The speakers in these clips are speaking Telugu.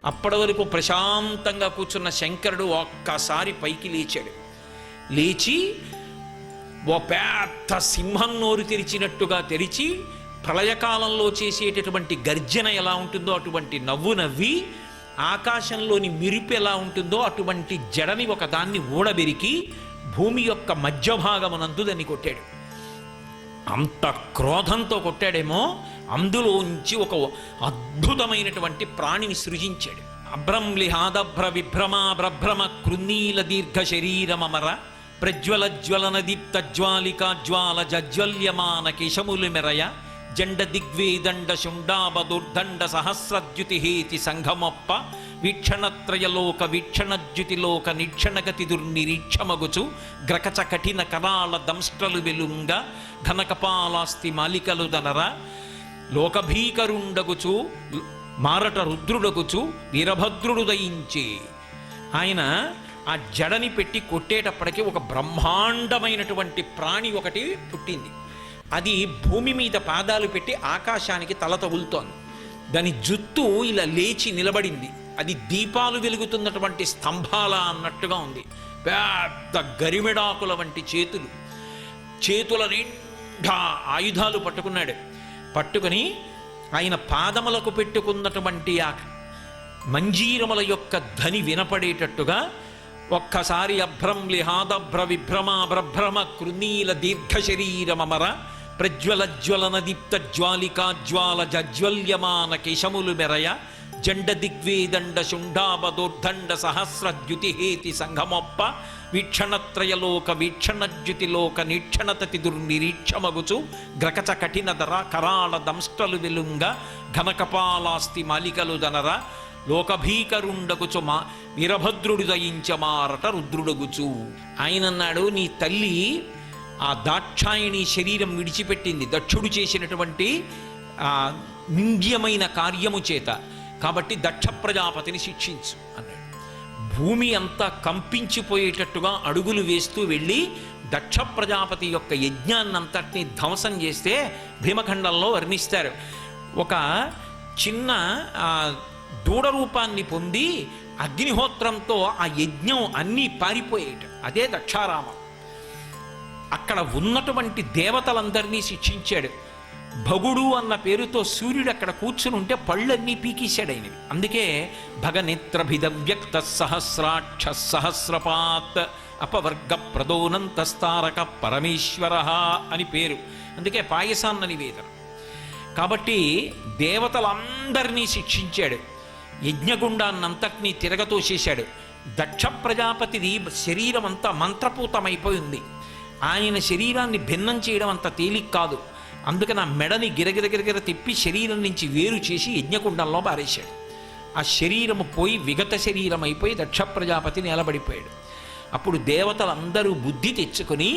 అప్పటి వరకు ప్రశాంతంగా కూర్చున్న శంకరుడు ఒక్కసారి పైకి లేచాడు. లేచి ఓ పెద్ద సింహం నోరు తెరిచినట్టుగా తెరిచి ప్రళయకాలంలో చేసేటటువంటి గర్జన ఎలా ఉంటుందో అటువంటి నవ్వు నవ్వి, ఆకాశంలోని మెరుపు ఎలా ఉంటుందో అటువంటి జడని ఒకదాన్ని ఊడబెరికి భూమి యొక్క మధ్య భాగమునందు దాన్ని కొట్టాడు. అంత క్రోధంతో కొట్టాడేమో, అందులోంచి ఒక అద్భుతమైనటువంటి ప్రాణిని సృజించాడు. అభ్రంలిహాదభ్ర విభ్రమా బ్రభ్రమ కృన్నీల దీర్ఘ శరీరమర ప్రజ్వల జ్వలన దీప్త జ్వాలికా జ్వాల జజ్వల్యమాన కేశములు మెరయ జండ దిగ్వేదండ శుండాబదుర్దండ సహస్రద్యుతిహేతి సంఘమప్ప వీక్షణత్రయలోక వీక్షణద్యుతిలోక నిక్షణగతి దుర్నిరీక్షమగుచు గ్రకచ కఠిన కరాళ దంష్ట్రలు వెలుంగ ఘనకపాలాస్తి మాలికలు దనర లోకభీకరుండగుచు మారట రుద్రుడగుచు వీరభద్రుడు దయించి. ఆయన ఆ జడని పెట్టి కొట్టేటప్పటికీ ఒక బ్రహ్మాండమైనటువంటి ప్రాణి ఒకటి పుట్టింది. అది భూమి మీద పాదాలు పెట్టి ఆకాశానికి తల తగులుతోంది. దాని జుత్తు ఇలా లేచి నిలబడింది. అది దీపాలు వెలుగుతున్నటువంటి స్తంభాల అన్నట్టుగా ఉంది. పెద్ద గరిమెడాకుల వంటి చేతుల నిండా ఆయుధాలు పట్టుకున్నాడు. పట్టుకుని ఆయన పాదములకు పెట్టుకున్నటువంటి ఆ మంజీరముల యొక్క ధ్వని వినపడేటట్టుగా ఒక్కసారి అభ్రంలిహాదభ్ర విభ్రమా బ్రభ్రమ కృనీల దీర్ఘ శరీరమర ప్రజ్వల జ్వలన దీప్త జ్వాలికా జ్వాల జజ్వల్యమాన కేశములు మెరయ జండ దిగ్వేదండ శుండాబదోర్దండ సహస్రద్యుతిహేతి సంఘమొప్ప వీక్షణత్రయలోక వీక్షణద్యుతిలోక నీక్షణతతి దుర్నిరీక్షమగుచు గ్రకచ కఠిన దర కరాళ దంష్ట్రలు వెలుంగ ఘనకపాలాస్తి మాలికలు దనర లోకభీకరుండగుచు మా వీరభద్రుడు దయించమారట రుద్రుడగుచు. ఆయన అన్నాడు, నీ తల్లి ఆ దాక్షాయణి శరీరం విడిచిపెట్టింది దక్షుడు చేసినటువంటి నింద్యమైన కార్యము చేత, కాబట్టి దక్ష ప్రజాపతిని శిక్షించు అన్నాడు. భూమి అంతా కంపించిపోయేటట్టుగా అడుగులు వేస్తూ వెళ్ళి దక్ష ప్రజాపతి యొక్క యజ్ఞాన్నంతటినీ ధ్వంసం చేస్తే భీమఖండంలో వర్ణిస్తారు. ఒక చిన్న దూడ రూపాన్ని పొంది అగ్నిహోత్రంతో ఆ యజ్ఞం అన్నీ పారిపోయేట, అదే దక్షారామం. అక్కడ ఉన్నటువంటి దేవతలందరినీ శిక్షించాడు. భగుడు అన్న పేరుతో సూర్యుడు అక్కడ కూర్చుని ఉంటే పళ్ళన్నీ పీకేశాడు ఆయనవి. అందుకే భగనేత్రభిదవ్యక్త సహస్రాక్ష సహస్రపాత్ అపవర్గ ప్రదోనంతస్తారక పరమేశ్వర అని పేరు. అందుకే పాయసాన్న నివేదన. కాబట్టి దేవతలందరినీ శిక్షించాడు. యజ్ఞగుండాన్నంతటినీ తిరగతోసేశాడు. దక్ష ప్రజాపతిది శరీరం అంతా మంత్రపూతమైపోయింది. ఆయన శరీరాన్ని భిన్నం చేయడం అంత తేలిక కాదు. అందుకని ఆ మెడని గిరగిరగిరగిర తిప్పి శరీరం నుంచి వేరు చేసి యజ్ఞకుండంలో పారేశాడు. ఆ శరీరము పోయి విగత శరీరం అయిపోయి దక్ష ప్రజాపతి నిలబడిపోయాడు. అప్పుడు దేవతలందరూ బుద్ధి తెచ్చుకొని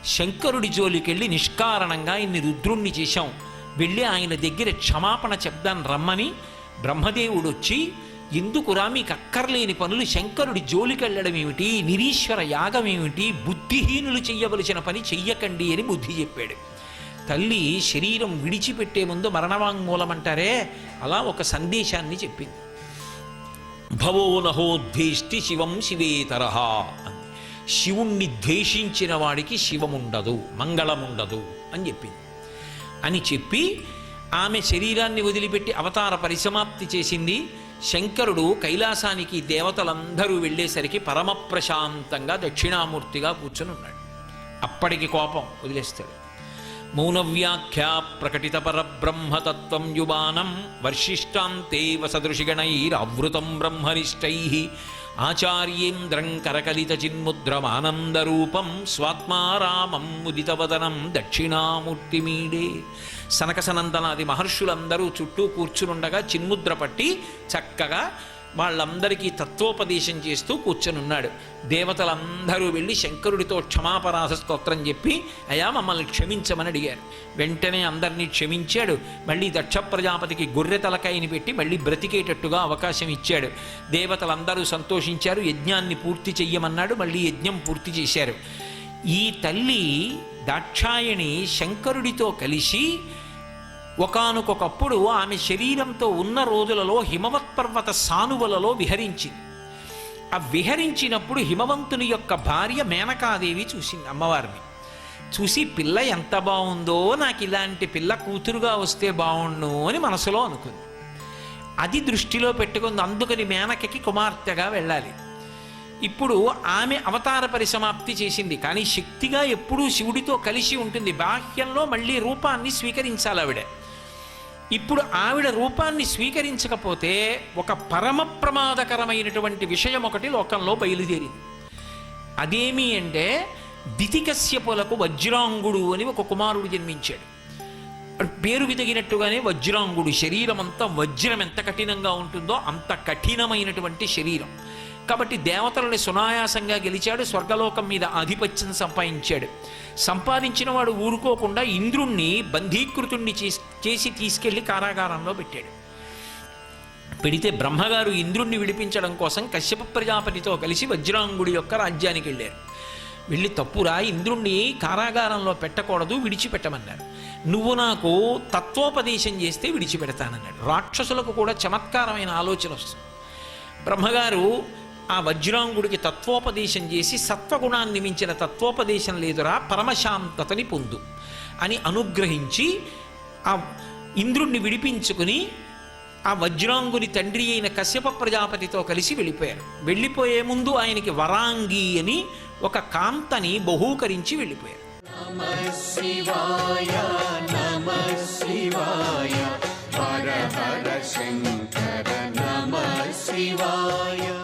శంకరుడి జోలికెళ్ళి నిష్కారణంగా ఇన్ని రుద్రుణ్ణి చేశాం, వెళ్ళి ఆయన దగ్గర క్షమాపణ చెప్దాం రమ్మని బ్రహ్మదేవుడు వచ్చి, ఎందుకురా మీకు అక్కర్లేని పనులు శంకరుడి జోలికెళ్ళడం ఏమిటి, నిరీశ్వర యాగం ఏమిటి, బుద్ధిహీనులు చెయ్యవలసిన పని చెయ్యకండి అని బుద్ధి చెప్పాడు. తల్లి శరీరం విడిచిపెట్టే ముందు మరణవాంగ్మూలం అంటారే, అలా ఒక సందేశాన్ని చెప్పింది. భవో నహోద్వేష్టి శివం శివేతరహ అని. శివుణ్ణి ద్వేషించిన వాడికి శివముండదు, మంగళముండదు అని చెప్పింది. అని చెప్పి ఆమె శరీరాన్ని వదిలిపెట్టి అవతార పరిసమాప్తి చేసింది. శంకరుడు కైలాసానికి దేవతలందరూ వెళ్ళేసరికి పరమ ప్రశాంతంగా దక్షిణామూర్తిగా కూర్చుని ఉన్నాడు. అప్పటికి కోపం వదిలేస్తాడు. మౌనవ్యాఖ్యా ప్రకటిత పరబ్రహ్మతత్వం యువానం వర్షిష్టాంతే వసదృషిగణైరావృతం బ్రహ్మనిష్టై ఆచార్యేంద్రం కరకలిత చిన్ముద్రమానందరూపం స్వాత్మారామం ముదితవదనం దక్షిణామూర్తిమీడే. సనకసనందనాది మహర్షులందరూ చుట్టూ కూర్చునుండగా చిన్ముద్ర పట్టి చక్కగా వాళ్ళందరికీ తత్వోపదేశం చేస్తూ కూర్చొనున్నాడు. దేవతలందరూ వెళ్ళి శంకరుడితో క్షమాపరాధ స్తోత్రం చెప్పి అయా మమ్మల్ని క్షమించమని అడిగారు. వెంటనే అందరినీ క్షమించాడు. మళ్ళీ దక్ష ప్రజాపతికి గొర్రె తలకాయని పెట్టి మళ్ళీ బ్రతికేటట్టుగా అవకాశం ఇచ్చాడు. దేవతలందరూ సంతోషించారు. యజ్ఞాన్ని పూర్తి చెయ్యమన్నాడు. మళ్ళీ యజ్ఞం పూర్తి చేశారు. ఈ తల్లి దాక్షాయణి శంకరుడితో కలిసి ఒకానొకప్పుడు ఆమె శరీరంతో ఉన్న రోజులలో హిమవత్ పర్వత సానువులలో విహరించింది. ఆ విహరించినప్పుడు హిమవంతుని యొక్క భార్య మేనకాదేవి చూసింది అమ్మవారిని. చూసి పిల్ల ఎంత బాగుందో, నాకు ఇలాంటి పిల్ల కూతురుగా వస్తే బాగుండు అని మనసులో అనుకుంది. అది దృష్టిలో పెట్టుకుంది. అందుకని మేనకకి కుమార్తెగా వెళ్ళాలి. ఇప్పుడు ఆమె అవతార పరిసమాప్తి చేసింది. కానీ శక్తిగా ఎప్పుడూ శివుడితో కలిసి ఉంటుంది. బాహ్యంలో మళ్ళీ రూపాన్ని స్వీకరించాలి ఆవిడ. ఇప్పుడు ఆవిడ రూపాన్ని స్వీకరించకపోతే ఒక పరమ ప్రమాదకరమైనటువంటి విషయం ఒకటి లోకంలో బయలుదేరింది. అదేమి అంటే దితికశ్యపులకు వజ్రాంగుడు అని ఒక కుమారుడు జన్మించాడు. పేరుకి తగినట్టుగానే వజ్రాంగుడు. శరీరం అంతా వజ్రం ఎంత కఠినంగా ఉంటుందో అంత కఠినమైనటువంటి శరీరం. కాబట్టి దేవతలని సునాయాసంగా గెలిచాడు. స్వర్గలోకం మీద ఆధిపత్యం సంపాదించాడు. సంపాదించిన వాడు ఊరుకోకుండా ఇంద్రుణ్ణి బంధీకృతుణ్ణి చేసి తీసుకెళ్లి కారాగారంలో పెట్టాడు. పెడితే బ్రహ్మగారు ఇంద్రుణ్ణి విడిపించడం కోసం కశ్యప ప్రజాపతితో కలిసి వజ్రాంగుడి యొక్క రాజ్యానికి వెళ్ళారు. వెళ్ళి తప్పురా, ఇంద్రుణ్ణి కారాగారంలో పెట్టకూడదు, విడిచిపెట్టమన్నారు. నువ్వు నాకు తత్వోపదేశం చేస్తే విడిచిపెడతానన్నాడు. రాక్షసులకు కూడా చమత్కారమైన ఆలోచన వస్తుంది. బ్రహ్మగారు ఆ వజ్రాంగుడికి తత్వోపదేశం చేసి, సత్వగుణాన్ని మించిన తత్వోపదేశం లేదురా, పరమశాంతతని పొందు అని అనుగ్రహించి ఆ ఇంద్రుణ్ణి విడిపించుకుని ఆ వజ్రాంగుని తండ్రి అయిన కశ్యప ప్రజాపతితో కలిసి వెళ్ళిపోయారు. వెళ్ళిపోయే ముందు ఆయనకి వరాంగి అని ఒక కాంతని బహూకరించి వెళ్ళిపోయారు. నమః శివాయ నమః శివాయ హర హర శంకర నమః శివాయ.